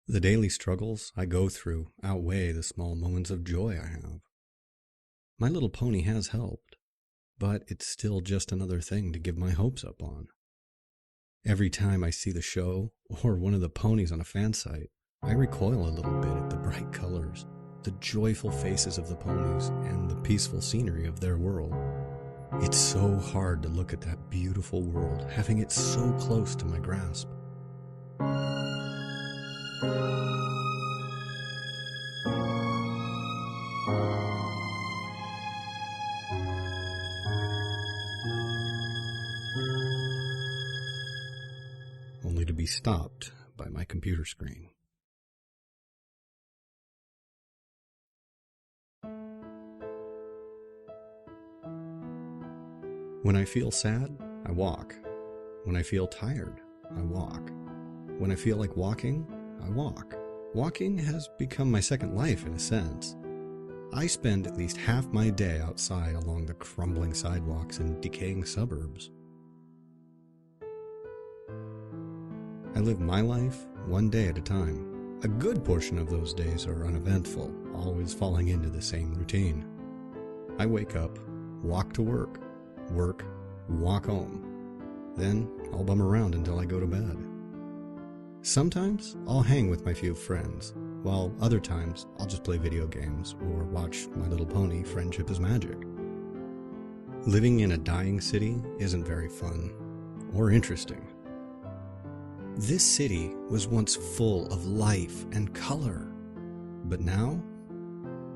The daily struggles I go through outweigh the small moments of joy I have. My little pony has helped, but it's still just another thing to give my hopes up on. Every time I see the show or one of the ponies on a fan site, I recoil a little bit at the bright colors, the joyful faces of the ponies, and the peaceful scenery of their world. It's so hard to look at that beautiful world, having it so close to my grasp. Only to be stopped by my computer screen. When I feel sad, I walk. When I feel tired, I walk. When I feel like walking, I walk. Walking has become my second life in a sense. I spend at least half my day outside along the crumbling sidewalks and decaying suburbs. I live my life one day at a time. A good portion of those days are uneventful, always falling into the same routine. I wake up, walk to work, walk home. Then I'll bum around until I go to bed. Sometimes I'll hang with my few friends, while other times I'll just play video games or watch My Little Pony Friendship is Magic. Living in a dying city isn't very fun or interesting. This city was once full of life and color, but now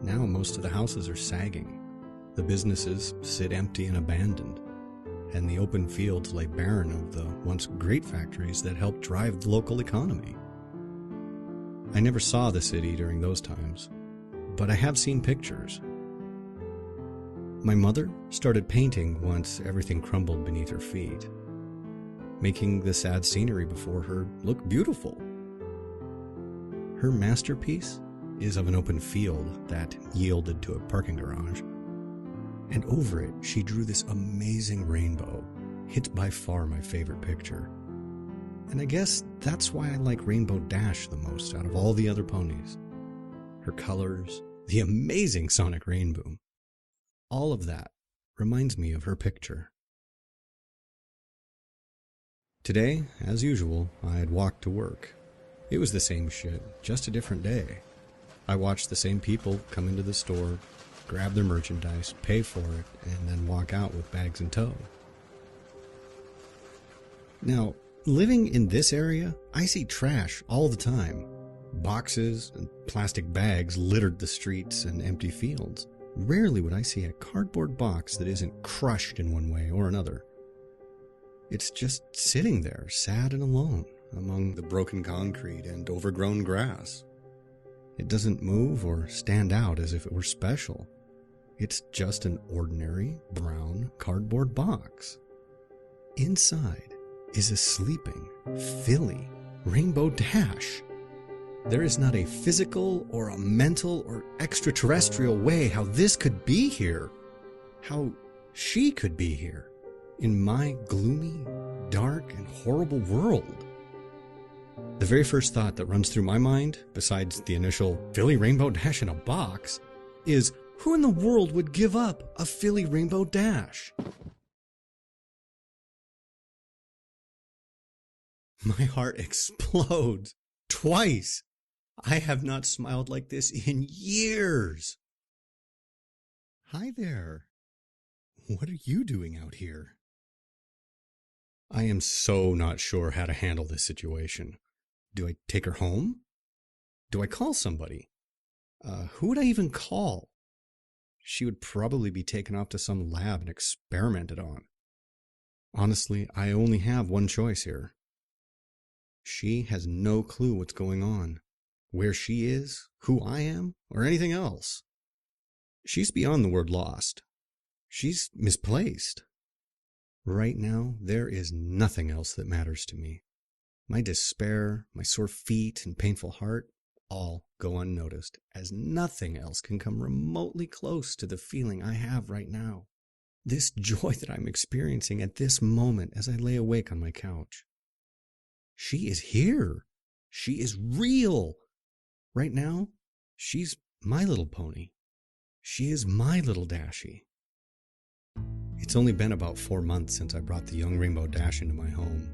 most of the houses are sagging. The businesses sit empty and abandoned, and the open fields lay barren of the once great factories that helped drive the local economy. I never saw the city during those times, but I have seen pictures. My mother started painting once everything crumbled beneath her feet, making the sad scenery before her look beautiful. Her masterpiece is of an open field that yielded to a parking garage, and over it she drew this amazing rainbow. It's by far my favorite picture. And I guess that's why I like Rainbow Dash the most out of all the other ponies. Her colors, the amazing sonic rain boom. All of that reminds me of her picture. Today, as usual, I had walked to work. It was the same shit, just a different day. I watched the same people come into the store, grab their merchandise, pay for it, and then walk out with bags in tow. Now, living in this area, I see trash all the time. Boxes and plastic bags littered the streets and empty fields. Rarely would I see a cardboard box that isn't crushed in one way or another. It's just sitting there, sad and alone, among the broken concrete and overgrown grass. It doesn't move or stand out as if it were special. It's just an ordinary brown cardboard box. Inside is a sleeping, filly Rainbow Dash. There is not a physical or a mental or extraterrestrial way how this could be here, how she could be here, in my gloomy, dark, and horrible world. The very first thought that runs through my mind, besides the initial filly Rainbow Dash in a box, is who in the world would give up a filly Rainbow Dash? My heart explodes. Twice. I have not smiled like this in years. Hi there. What are you doing out here? I am so not sure how to handle this situation. Do I take her home? Do I call somebody? Who would I even call? She would probably be taken off to some lab and experimented on. Honestly, I only have one choice here. She has no clue what's going on, where she is, who I am, or anything else. She's beyond the word lost. She's misplaced. Right now, there is nothing else that matters to me. My despair, my sore feet, and painful heart all go unnoticed, as nothing else can come remotely close to the feeling I have right now. This joy that I'm experiencing at this moment as I lay awake on my couch. She is here. She is real. Right now, she's my little pony. She is my little Dashie. It's only been about 4 months since I brought the young rainbow dash into my home.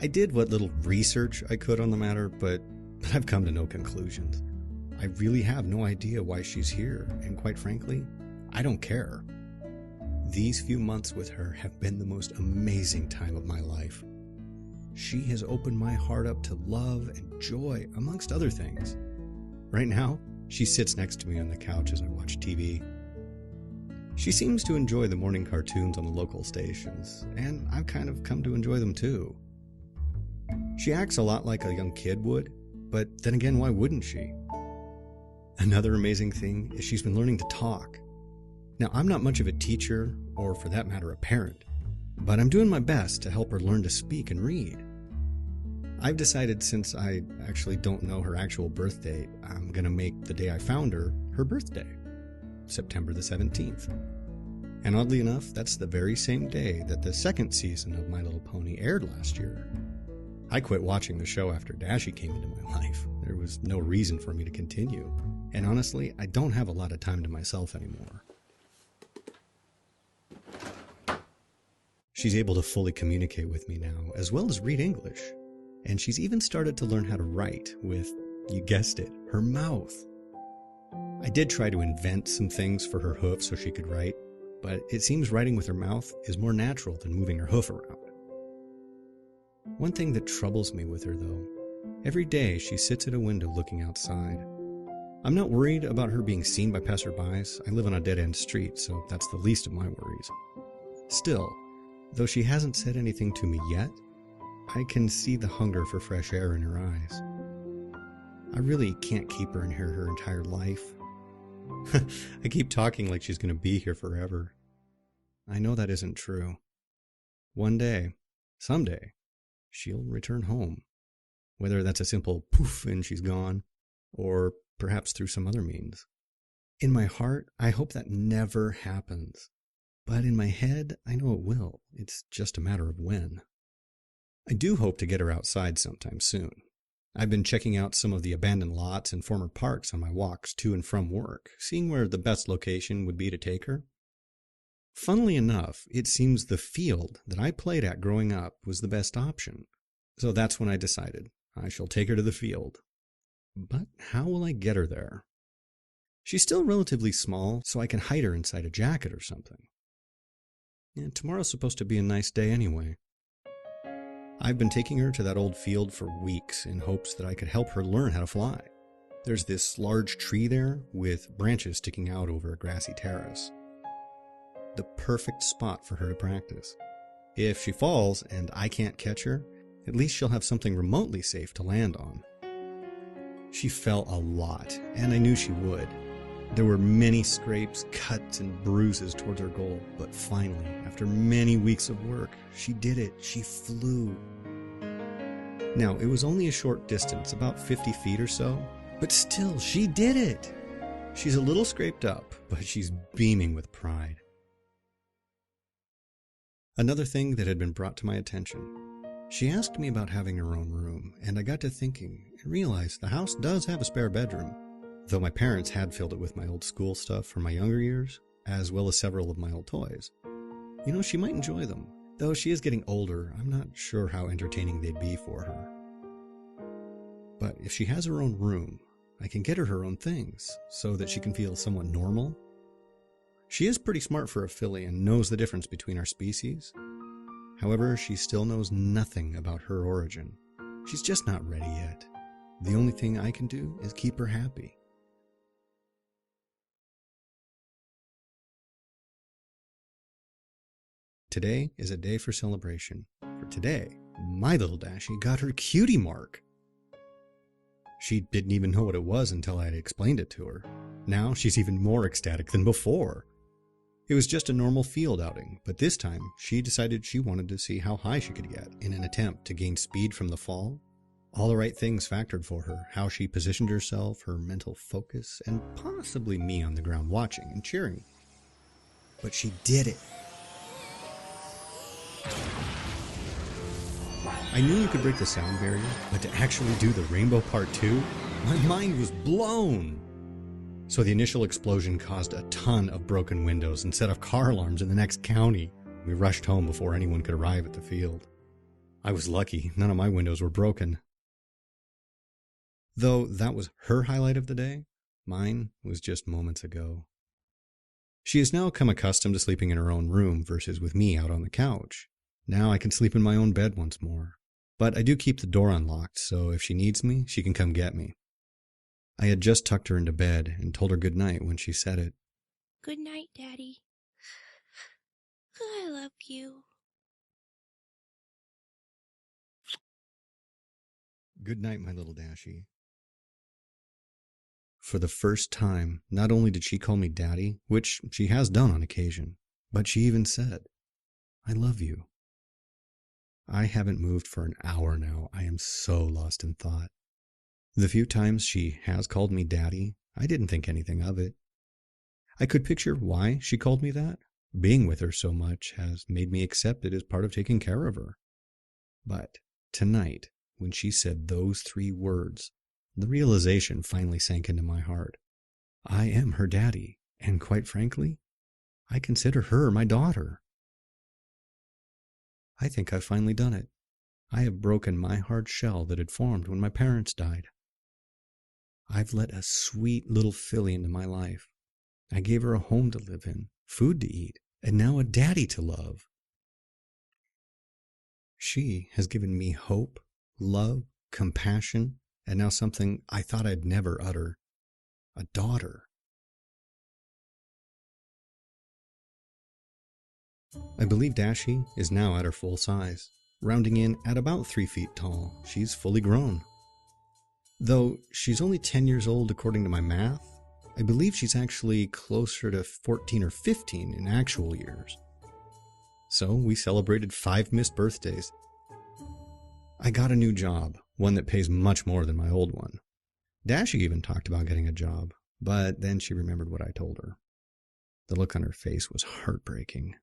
I did what little research I could on the matter, but I've come to no conclusions. I really have no idea why she's here, and quite frankly, I don't care. These few months with her have been the most amazing time of my life. She has opened my heart up to love and joy, amongst other things. Right now, she sits next to me on the couch as I watch TV. She seems to enjoy the morning cartoons on the local stations, and I've kind of come to enjoy them too. She acts a lot like a young kid would, but then again, why wouldn't she? Another amazing thing is she's been learning to talk. Now, I'm not much of a teacher, or for that matter, a parent, but I'm doing my best to help her learn to speak and read. I've decided, since I actually don't know her actual birth date, I'm going to make the day I found her birthday, September the 17th. And oddly enough, that's the very same day that the second season of My Little Pony aired last year. I quit watching the show after Dashie came into my life. There was no reason for me to continue. And honestly, I don't have a lot of time to myself anymore. She's able to fully communicate with me now, as well as read English. And she's even started to learn how to write with, you guessed it, her mouth. I did try to invent some things for her hoof so she could write, but it seems writing with her mouth is more natural than moving her hoof around. One thing that troubles me with her, though, every day she sits at a window looking outside. I'm not worried about her being seen by passerbys. I live on a dead-end street, so that's the least of my worries. Still, though she hasn't said anything to me yet, I can see the hunger for fresh air in her eyes. I really can't keep her in here her entire life. I keep talking like she's going to be here forever. I know that isn't true. One day, someday, she'll return home. Whether that's a simple poof and she's gone, or perhaps through some other means. In my heart, I hope that never happens. But in my head, I know it will. It's just a matter of when. I do hope to get her outside sometime soon. I've been checking out some of the abandoned lots and former parks on my walks to and from work, seeing where the best location would be to take her. Funnily enough, it seems the field that I played at growing up was the best option. So that's when I decided I shall take her to the field. But how will I get her there? She's still relatively small, so I can hide her inside a jacket or something. And tomorrow's supposed to be a nice day anyway. I've been taking her to that old field for weeks in hopes that I could help her learn how to fly. There's this large tree there with branches sticking out over a grassy terrace. The perfect spot for her to practice. If she falls and I can't catch her, at least she'll have something remotely safe to land on. She fell a lot, and I knew she would. There were many scrapes, cuts, and bruises towards her goal, but finally, after many weeks of work, she did it. She flew. Now, it was only a short distance, about 50 feet or so, but still, she did it. She's a little scraped up, but she's beaming with pride. Another thing that had been brought to my attention. She asked me about having her own room, and I got to thinking and realized the house does have a spare bedroom, though my parents had filled it with my old school stuff from my younger years, as well as several of my old toys. You know, she might enjoy them. Though she is getting older, I'm not sure how entertaining they'd be for her. But if she has her own room, I can get her own things, so that she can feel somewhat normal. She is pretty smart for a filly and knows the difference between our species. However, she still knows nothing about her origin. She's just not ready yet. The only thing I can do is keep her happy. Today is a day for celebration. For today, my little Dashie got her cutie mark. She didn't even know what it was until I had explained it to her. Now she's even more ecstatic than before. It was just a normal field outing, but this time she decided she wanted to see how high she could get in an attempt to gain speed from the fall. All the right things factored for her, how she positioned herself, her mental focus, and possibly me on the ground watching and cheering. But she did it. I knew you could break the sound barrier, but to actually do the Rainbow Part 2? My mind was blown! So the initial explosion caused a ton of broken windows and set off car alarms in the next county. We rushed home before anyone could arrive at the field. I was lucky, none of my windows were broken. Though that was her highlight of the day, mine was just moments ago. She has now come accustomed to sleeping in her own room versus with me out on the couch. Now I can sleep in my own bed once more. But I do keep the door unlocked, so if she needs me, she can come get me. I had just tucked her into bed and told her good night when she said it. Good night, Daddy. I love you. Good night, my little Dashie. For the first time, not only did she call me Daddy, which she has done on occasion, but she even said, I love you. I haven't moved for an hour now. I am so lost in thought. The few times she has called me Daddy, I didn't think anything of it. I could picture why she called me that. Being with her so much has made me accept it as part of taking care of her. But tonight, when she said those 3 words, the realization finally sank into my heart. I am her daddy, and quite frankly, I consider her my daughter. I think I've finally done it. I have broken my hard shell that had formed when my parents died. I've let a sweet little filly into my life. I gave her a home to live in, food to eat, and now a daddy to love. She has given me hope, love, compassion, and now something I thought I'd never utter, a daughter. I believe Dashie is now at her full size, rounding in at about 3 feet tall. She's fully grown. Though she's only 10 years old according to my math, I believe she's actually closer to 14 or 15 in actual years. So we celebrated 5 missed birthdays. I got a new job, one that pays much more than my old one. Dashie even talked about getting a job, but then she remembered what I told her. The look on her face was heartbreaking.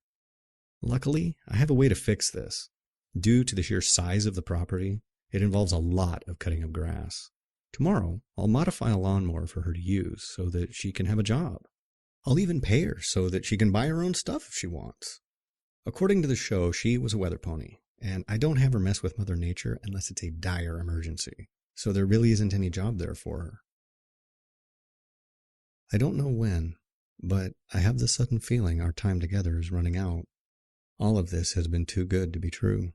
Luckily, I have a way to fix this. Due to the sheer size of the property, it involves a lot of cutting of grass. Tomorrow, I'll modify a lawnmower for her to use so that she can have a job. I'll even pay her so that she can buy her own stuff if she wants. According to the show, she was a weather pony, and I don't have her mess with Mother Nature unless it's a dire emergency, so there really isn't any job there for her. I don't know when, but I have the sudden feeling our time together is running out. All of this has been too good to be true.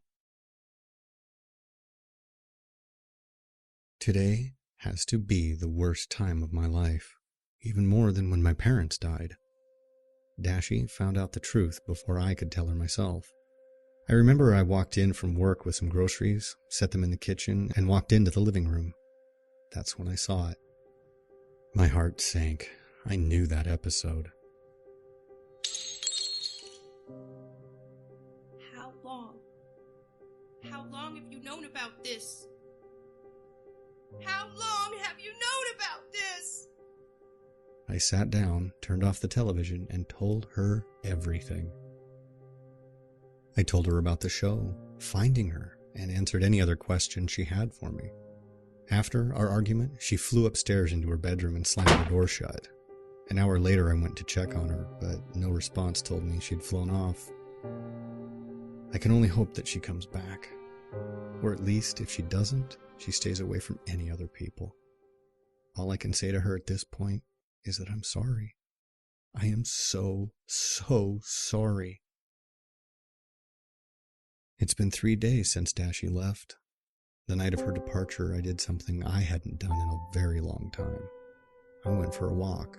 Today has to be the worst time of my life, even more than when my parents died. Dashie found out the truth before I could tell her myself. I remember I walked in from work with some groceries, set them in the kitchen, and walked into the living room. That's when I saw it. My heart sank. I knew that episode. How long? How long have you known about this? How long have you known about this? I sat down, turned off the television, and told her everything. I told her about the show, finding her, and answered any other questions she had for me. After our argument, she flew upstairs into her bedroom and slammed the door shut. An hour later, I went to check on her, but no response told me she'd flown off. I can only hope that she comes back. Or at least, if she doesn't, she stays away from any other people. All I can say to her at this point is that I'm sorry. I am so sorry. It's been 3 days since Dashie left. The night of her departure, I did something I hadn't done in a very long time. I went for a walk.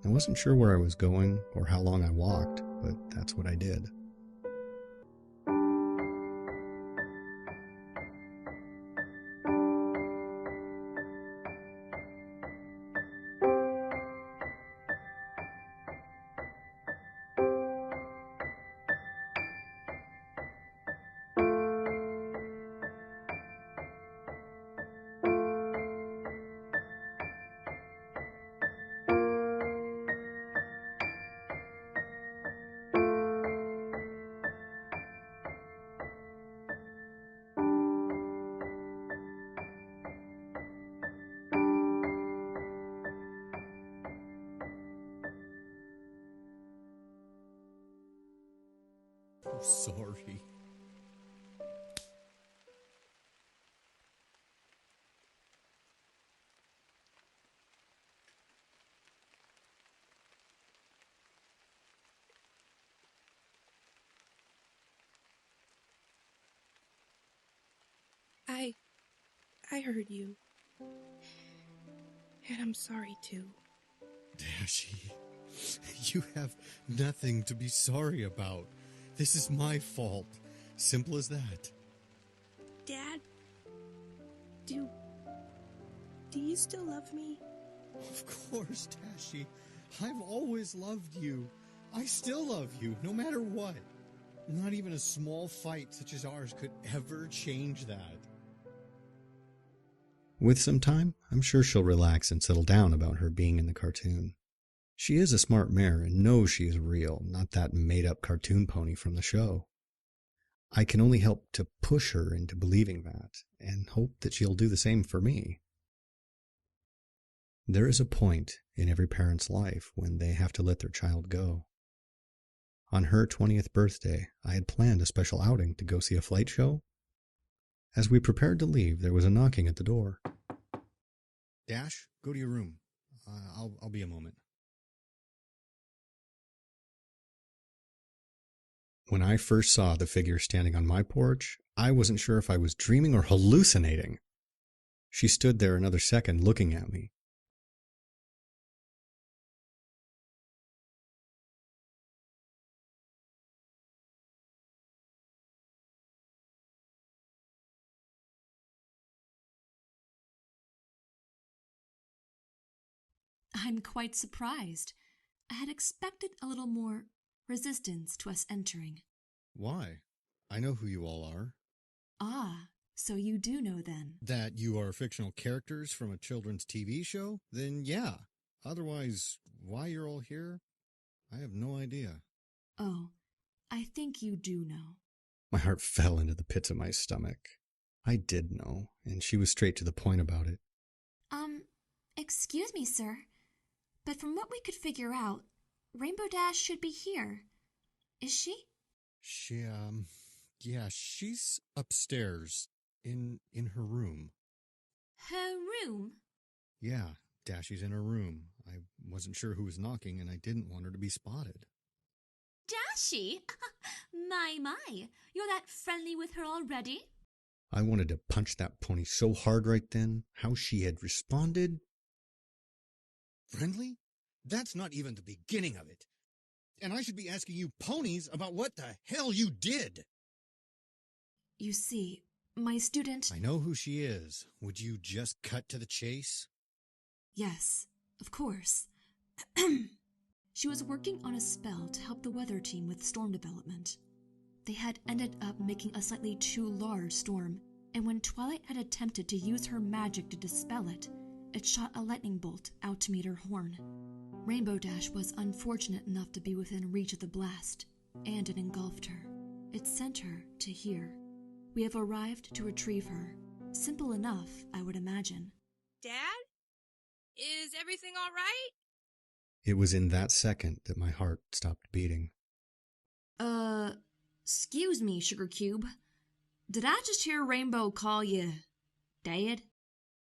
I wasn't sure where I was going or how long I walked, but that's what I did. sorry. I heard you. And I'm sorry too. Dashie, you have nothing to be sorry about. This is my fault. Simple as that. Dad, do you still love me? Of course, Dashie. I've always loved you. I still love you, no matter what. Not even a small fight such as ours could ever change that. With some time, I'm sure she'll relax and settle down about her being in the cartoon. She is a smart mare and knows she is real, not that made-up cartoon pony from the show. I can only help to push her into believing that, and hope that she'll do the same for me. There is a point in every parent's life when they have to let their child go. On her 20th birthday, I had planned a special outing to go see a flight show. As we prepared to leave, there was a knocking at the door. Dash, go to your room. I'll be a moment. When I first saw the figure standing on my porch, I wasn't sure if I was dreaming or hallucinating. She stood there another second looking at me. I'm quite surprised. I had expected a little more resistance to us entering. Why? I know who you all are. Ah, so you do know then. That you are fictional characters from a children's TV show? Then yeah. Otherwise, why you're all here? I have no idea. Oh, I think you do know. My heart fell into the pits of my stomach. I did know, and she was straight to the point about it. Excuse me, sir, but from what we could figure out, Rainbow Dash should be here. Is she? Yeah, she's upstairs, in her room. Her room? Yeah, Dashie's in her room. I wasn't sure who was knocking, and I didn't want her to be spotted. Dashie? My, you're that friendly with her already? I wanted to punch that pony so hard right then. How she had responded. Friendly? That's not even the beginning of it. And I should be asking you ponies about what the hell you did. You see, my student... I know who she is. Would you just cut to the chase? Yes, of course. She was working on a spell to help the weather team with storm development. They had ended up making a slightly too large storm, and when Twilight had attempted to use her magic to dispel it, it shot a lightning bolt out to meet her horn. Rainbow Dash was unfortunate enough to be within reach of the blast, and it engulfed her. It sent her to here. We have arrived to retrieve her. Simple enough, I would imagine. Dad? Is everything all right? It was in that second that my heart stopped beating. Excuse me, Sugar Cube. Did I just hear Rainbow call you Dad?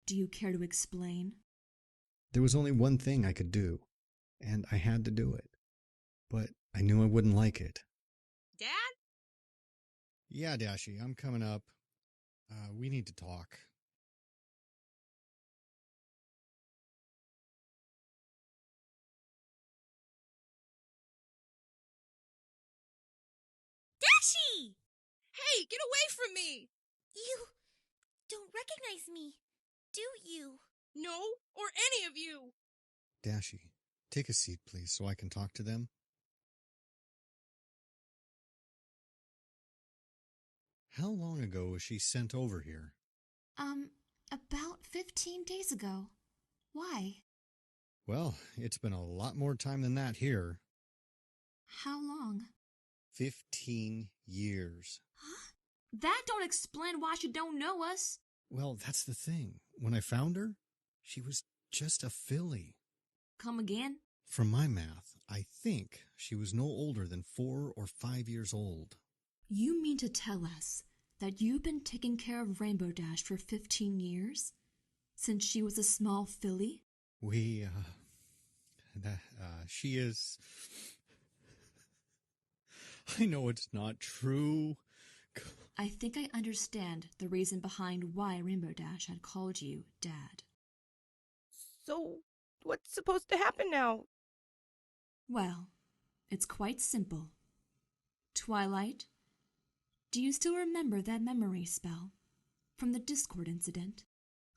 Do you care to explain? There was only one thing I could do, and I had to do it. But I knew I wouldn't like it. Dad? Yeah, Dashie, I'm coming up. We need to talk. Dashie! Hey, get away from me! You don't recognize me, do you? No, or any of you! Dashie, take a seat, please, so I can talk to them. How long ago was she sent over here? About 15 days ago. Why? Well, it's been a lot more time than that here. How long? 15 years. Huh? That don't explain why she don't know us. Well, that's the thing. When I found her, she was just a filly. Come again? From my math, I think she was no older than 4 or 5 years old. You mean to tell us that you've been taking care of Rainbow Dash for 15 years? Since she was a small filly? She is... I know it's not true. I think I understand the reason behind why Rainbow Dash had called you Dad. So, what's supposed to happen now? Well, it's quite simple. Twilight, do you still remember that memory spell from the Discord incident?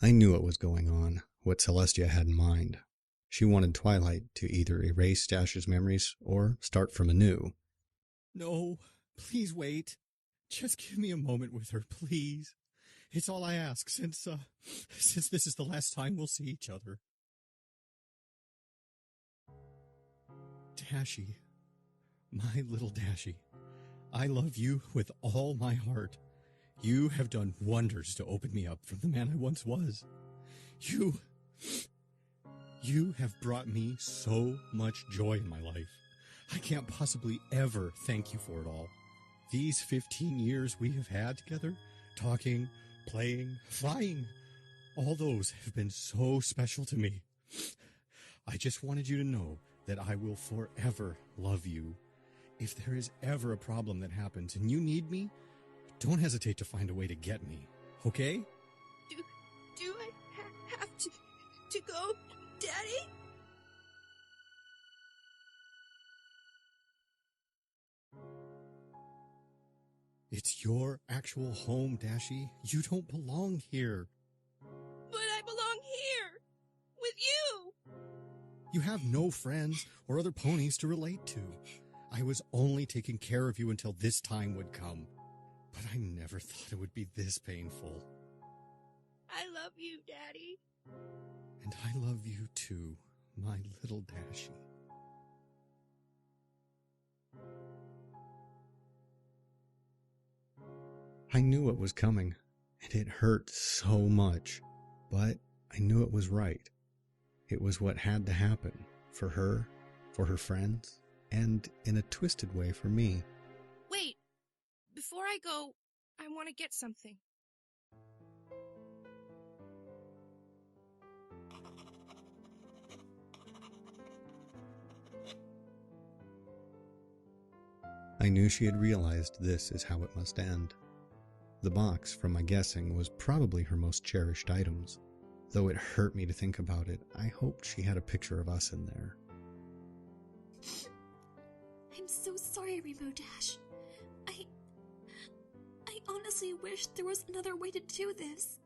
I knew what was going on, what Celestia had in mind. She wanted Twilight to either erase Dash's memories or start from anew. No, please wait. Just give me a moment with her, please. It's all I ask, since this is the last time we'll see each other. Dashie, my little Dashie, I love you with all my heart. You have done wonders to open me up from the man I once was. You have brought me so much joy in my life. I can't possibly ever thank you for it all. These 15 years we have had together, talking, playing, flying, all those have been so special to me. I just wanted you to know that I will forever love you. If there is ever a problem that happens and you need me, don't hesitate to find a way to get me, okay? Do I have to go, Daddy? It's your actual home, Dashie. You don't belong here. But I belong here, with you. You have no friends or other ponies to relate to. I was only taking care of you until this time would come. But I never thought it would be this painful. I love you, Daddy. And I love you too, my little Dashie. I knew what was coming, and it hurt so much, but I knew it was right. It was what had to happen, for her friends, and in a twisted way for me. Wait, before I go, I want to get something. I knew she had realized this is how it must end. The box, from my guessing, was probably her most cherished items. Though it hurt me to think about it, I hoped she had a picture of us in there. I'm so sorry, Rainbow Dash. I honestly wish there was another way to do this.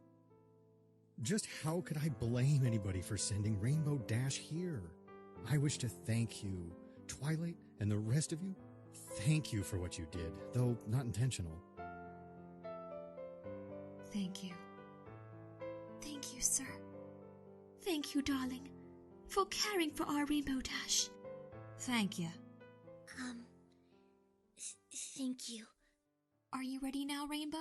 Just how could I blame anybody for sending Rainbow Dash here? I wish to thank you, Twilight, and the rest of you. Thank you for what you did, though not intentional. Thank you. Thank you, sir. Thank you, darling, for caring for our Rainbow Dash. Thank you. Thank you. Are you ready now, Rainbow?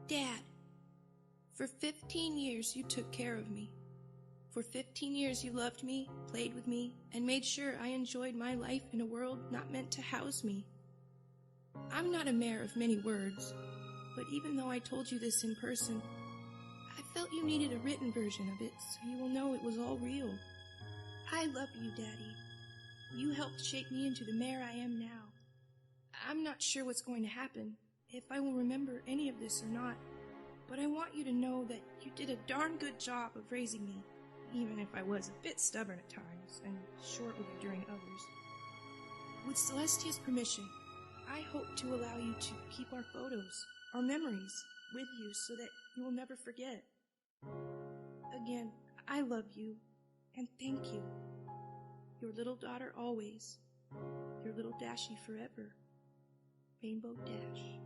Dad, for 15 years you took care of me. For 15 years you loved me, played with me, and made sure I enjoyed my life in a world not meant to house me. I'm not a mare of many words, but even though I told you this in person, I felt you needed a written version of it so you will know it was all real. I love you, Daddy. You helped shape me into the mayor I am now. I'm not sure what's going to happen, if I will remember any of this or not, but I want you to know that you did a darn good job of raising me, even if I was a bit stubborn at times and short with enduring others. With Celestia's permission, I hope to allow you to keep our photos, our memories, with you so that you will never forget. Again, I love you, and thank you. Your little daughter always. Your little Dashie forever. Rainbow Dash.